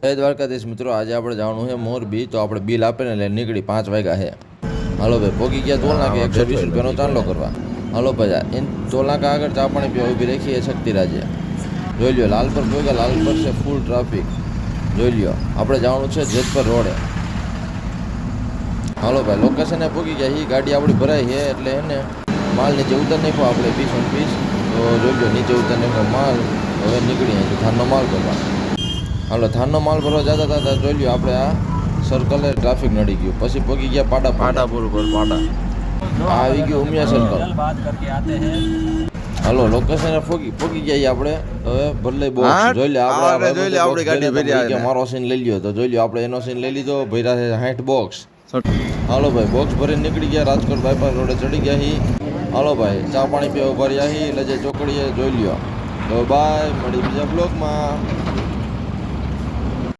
જય દ્વારકાધીશ મિત્રો, આજે આપણે જવાનું છે મોરબી. તો આપણે બિલ આપીને એટલે નીકળી 5 વાગ્યા છે. હાલો ભાઈ, પોગી ગયા ટોલ નાકે 120 રૂપિયાનો ચાંદલો કરવા. હાલો ભાઈ, ટોલ નાકા આગળ ચા પાણી પીવા ઊભી રાખી શક્તિ રાજ્ય. જોઈ લ્યો, લાલપર પોગ્યા, લાલપર છે ફૂલ ટ્રાફિક. જોઈ લ્યો, આપણે જવાનું છે જેતપર રોડે. હાલો ભાઈ, લોકેશને પોગી ગયા. એ ગાડી આપણી ભરાઈ છે એટલે એને માલ નીચે ઉતાર નાખો આપણે પીસ ઓન પીસ. તો જોઈ લો, નીચે ઉતાર નાખો માલ. હવે નીકળી ધાનનો માલ ભરવા. હાલો, ધાનનો માલ ભરવા જતા હતા જોઈ લ્યો, આપણે આ સર્કલે ટ્રાફિક નડી ગયું. પછી પગી ગયા પાડાપુર પર પાડા. આ આવી ગયું ઉમિયા સર્કલ. હાલો, લોકેશન પોગી ગયા આપણે. હવે ભરલે બોક્સ જોઈ લે આપણે ગાડી ભરી મારો સીન લઈ લ્યો. તો જોઈ લ્યો, આપણે એનો સીન લઈ લીધો. ભર્યા છે 60 બોક્સ. હાલો ભાઈ, બોક્સ ભરીને નીકળી ગયા. રાજકોટ બાયપાસ રોડે ચડી ગયા હી. હાલો ભાઈ, ચા પાણી પીવા ઉભા રહ્યા હી. એટલે જે ચોકડીએ જોઈ લ્યો. તો બાય, મળી બીજા બ્લોગમાં.